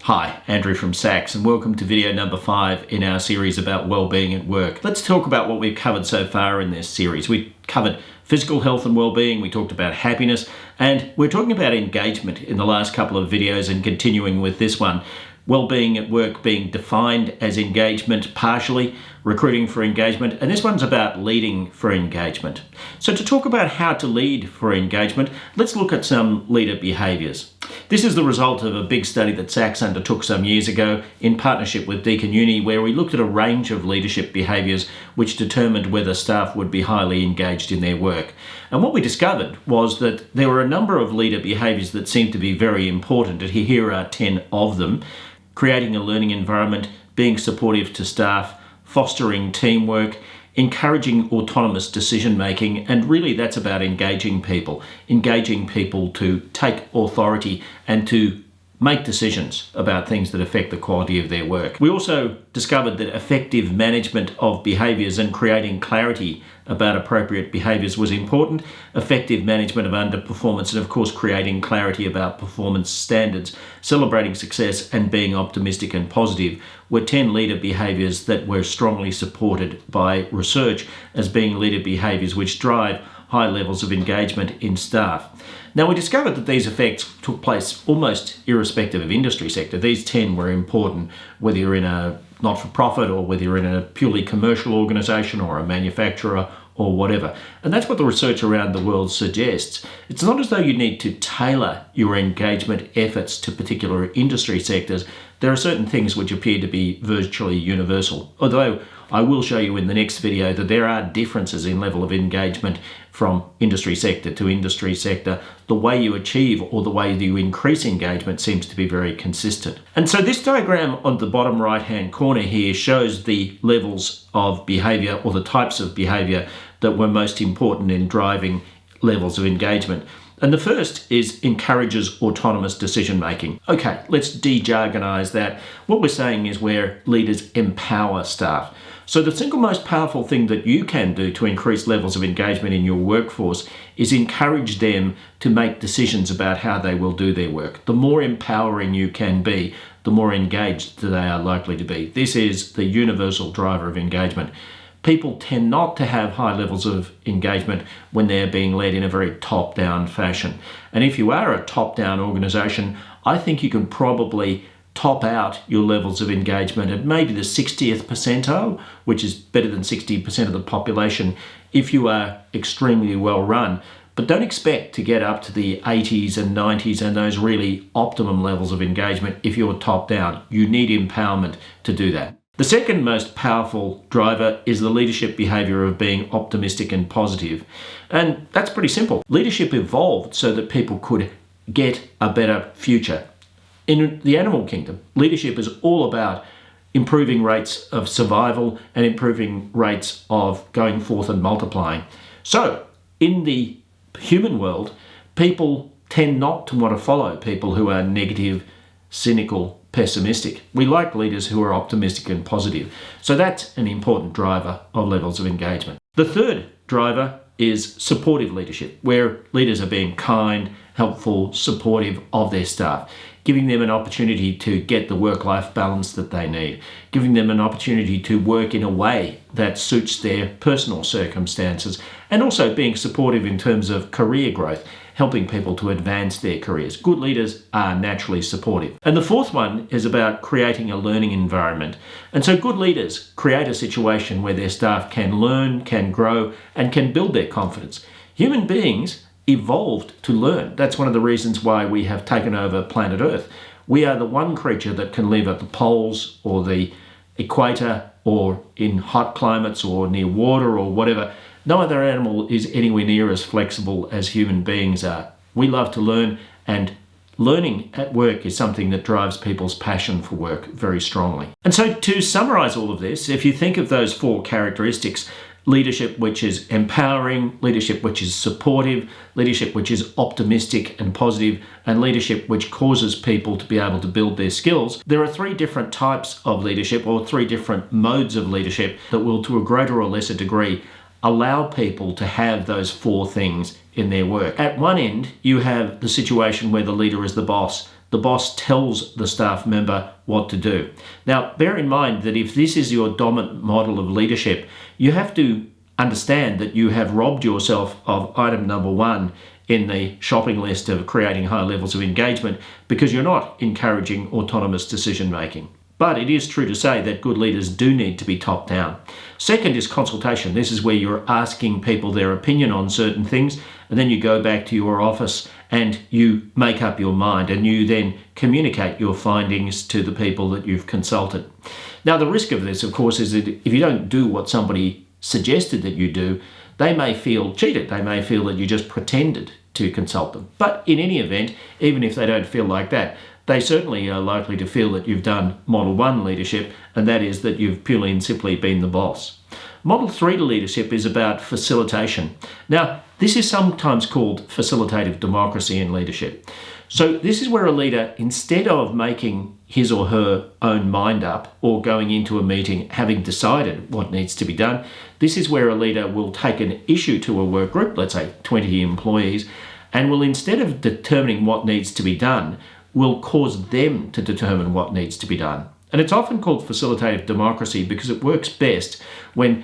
Hi, Andrew from Sachs, and welcome to video number 5 in our series about well-being at work. Let's talk about what we've covered so far in this series. We covered physical health and well-being, we talked about happiness, and we're talking about engagement in the last couple of videos and continuing with this one. Well-being at work being defined as engagement partially, recruiting for engagement, and this one's about leading for engagement. So to talk about how to lead for engagement, let's look at some leader behaviours. This is the result of a big study that Sachs undertook some years ago in partnership with Deakin Uni, where we looked at a range of leadership behaviours which determined whether staff would be highly engaged in their work. And what we discovered was that there were a number of leader behaviours that seemed to be very important, and here are 10 of them. Creating a learning environment, being supportive to staff, fostering teamwork, encouraging autonomous decision making, and really that's about engaging people to take authority and to make decisions about things that affect the quality of their work. We also discovered that effective management of behaviours and creating clarity about appropriate behaviours was important, effective management of underperformance, and of course creating clarity about performance standards, celebrating success and being optimistic and positive were 10 leader behaviours that were strongly supported by research as being leader behaviours which drive high levels of engagement in staff. Now, we discovered that these effects took place almost irrespective of industry sector. These 10 were important whether you're in a not-for-profit or whether you're in a purely commercial organisation or a manufacturer or whatever. And that's what the research around the world suggests. It's not as though you need to tailor your engagement efforts to particular industry sectors. There are certain things which appear to be virtually universal, although I will show you in the next video that there are differences in level of engagement from industry sector to industry sector. The way you achieve or the way you increase engagement seems to be very consistent. And so this diagram on the bottom right hand corner here shows the levels of behaviour or the types of behaviour that were most important in driving levels of engagement. And the first is encourages autonomous decision making. Okay, let's de-jargonise that. What we're saying is where leaders empower staff. So the single most powerful thing that you can do to increase levels of engagement in your workforce is encourage them to make decisions about how they will do their work. The more empowering you can be, the more engaged they are likely to be. This is the universal driver of engagement. People tend not to have high levels of engagement when they're being led in a very top-down fashion. And if you are a top-down organisation, I think you can probably top out your levels of engagement at maybe the 60th percentile, which is better than 60% of the population if you are extremely well run. But don't expect to get up to the 80s and 90s and those really optimum levels of engagement if you're top down. You need empowerment to do that. The second most powerful driver is the leadership behaviour of being optimistic and positive. And that's pretty simple. Leadership evolved so that people could get a better future. In the animal kingdom, leadership is all about improving rates of survival and improving rates of going forth and multiplying. So, in the human world, people tend not to want to follow people who are negative, cynical, pessimistic. We like leaders who are optimistic and positive. So that's an important driver of levels of engagement. The third driver is supportive leadership, where leaders are being kind, helpful, supportive of their staff, giving them an opportunity to get the work-life balance that they need, giving them an opportunity to work in a way that suits their personal circumstances, and also being supportive in terms of career growth, helping people to advance their careers. Good leaders are naturally supportive. And the fourth one is about creating a learning environment. And so good leaders create a situation where their staff can learn, can grow, and can build their confidence. Human beings evolved to learn. That's one of the reasons why we have taken over planet Earth. We are the one creature that can live at the poles or the equator or in hot climates or near water or whatever. No other animal is anywhere near as flexible as human beings are. We love to learn, and learning at work is something that drives people's passion for work very strongly. And so to summarize all of this, if you think of those 4 characteristics, leadership which is empowering, leadership which is supportive, leadership which is optimistic and positive, and leadership which causes people to be able to build their skills. There are 3 different types of leadership, or 3 different modes of leadership, that will to a greater or lesser degree allow people to have those 4 things in their work. At one end, you have the situation where the leader is the boss. the boss tells the staff member what to do. Now, bear in mind that if this is your dominant model of leadership, you have to understand that you have robbed yourself of item number one in the shopping list of creating high levels of engagement, because you're not encouraging autonomous decision making. But it is true to say that good leaders do need to be top down. Second is consultation. This is where you're asking people their opinion on certain things, and then you go back to your office and you make up your mind, and you then communicate your findings to the people that you've consulted. Now, the risk of this, of course, is that if you don't do what somebody suggested that you do, they may feel cheated. They may feel that you just pretended to consult them. But in any event, even if they don't feel like that, they certainly are likely to feel that you've done Model 1 leadership, and that is that you've purely and simply been the boss. Model 3 leadership is about facilitation. Now, this is sometimes called facilitative democracy in leadership. So this is where a leader, instead of making his or her own mind up or going into a meeting having decided what needs to be done, this is where a leader will take an issue to a work group, let's say 20 employees, and will, instead of determining what needs to be done, will cause them to determine what needs to be done. And it's often called facilitative democracy because it works best when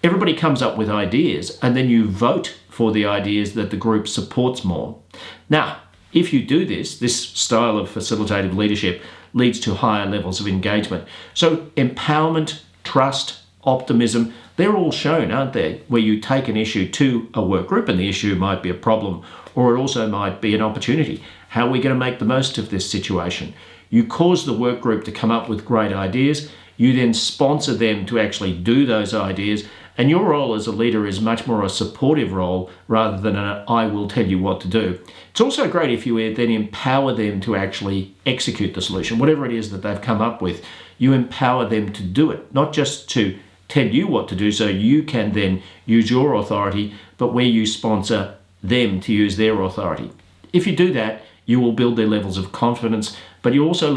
everybody comes up with ideas and then you vote for the ideas that the group supports more. Now, if you do this style of facilitative leadership leads to higher levels of engagement. So empowerment, trust, optimism, they're all shown, aren't they? Where you take an issue to a work group, and the issue might be a problem, or it also might be an opportunity. How are we going to make the most of this situation? You cause the work group to come up with great ideas. You then sponsor them to actually do those ideas. And your role as a leader is much more a supportive role rather than an I will tell you what to do. It's also great if you then empower them to actually execute the solution. Whatever it is that they've come up with, you empower them to do it, not just to tell you what to do so you can then use your authority, but where you sponsor them to use their authority. If you do that, you will build their levels of confidence, but you also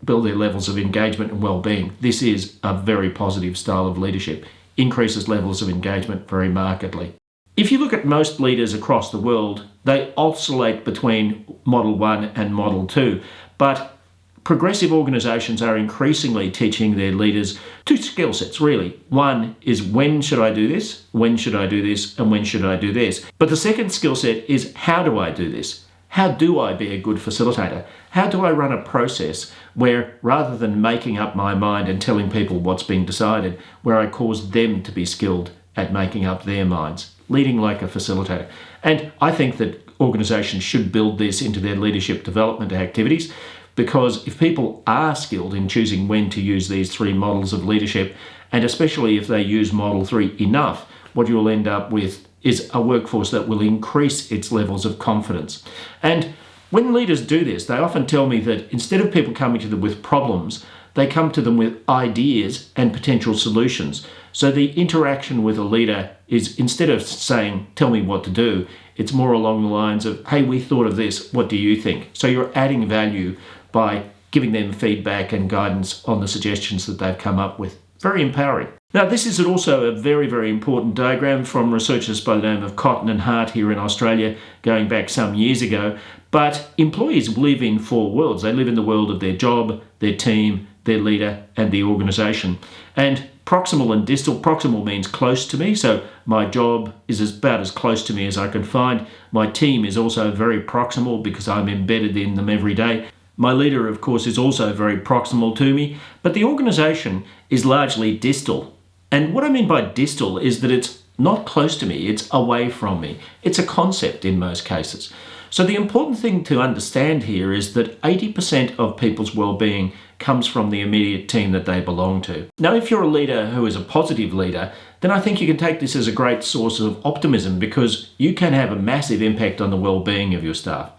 build their levels of engagement and well-being. This is a very positive style of leadership. Increases levels of engagement very markedly. If you look at most leaders across the world, they oscillate between Model 1 and Model 2, but progressive organisations are increasingly teaching their leaders two skill sets, really. One is when should I do this, when should I do this, and when should I do this. But the second skill set is how do I do this? How do I be a good facilitator? How do I run a process where, rather than making up my mind and telling people what's been decided, where I cause them to be skilled at making up their minds, leading like a facilitator? And I think that organisations should build this into their leadership development activities, because if people are skilled in choosing when to use these three models of leadership, and especially if they use Model 3 enough, what you'll end up with is a workforce that will increase its levels of confidence. And when leaders do this, they often tell me that instead of people coming to them with problems, they come to them with ideas and potential solutions. So the interaction with a leader is, instead of saying, tell me what to do, it's more along the lines of, hey, we thought of this, what do you think? So you're adding value by giving them feedback and guidance on the suggestions that they've come up with. Very empowering. Now, this is also a very, very important diagram from researchers by the name of Cotton and Hart here in Australia, going back some years ago. But employees live in four worlds. They live in the world of their job, their team, their leader, and the organisation. And proximal and distal. Proximal means close to me, so my job is about as close to me as I can find. My team is also very proximal because I'm embedded in them every day. My leader, of course, is also very proximal to me, but the organisation is largely distal. And what I mean by distal is that it's not close to me, it's away from me. It's a concept in most cases. So the important thing to understand here is that 80% of people's well-being comes from the immediate team that they belong to. Now, if you're a leader who is a positive leader, then I think you can take this as a great source of optimism, because you can have a massive impact on the well-being of your staff.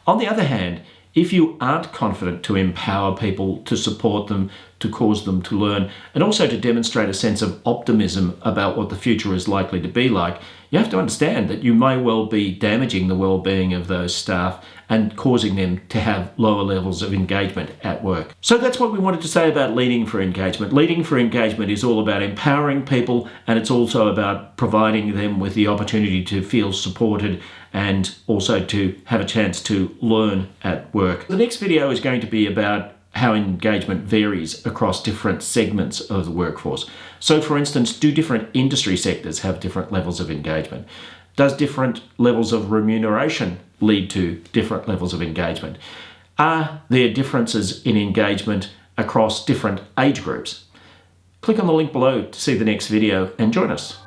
On the other hand, if you aren't confident to empower people, to support them, to cause them to learn, and also to demonstrate a sense of optimism about what the future is likely to be like, you have to understand that you may well be damaging the well-being of those staff and causing them to have lower levels of engagement at work. So that's what we wanted to say about leading for engagement. Leading for engagement is all about empowering people, and it's also about providing them with the opportunity to feel supported and also to have a chance to learn at work. The next video is going to be about how engagement varies across different segments of the workforce. So for instance, do different industry sectors have different levels of engagement? Does different levels of remuneration lead to different levels of engagement? Are there differences in engagement across different age groups? Click on the link below to see the next video and join us.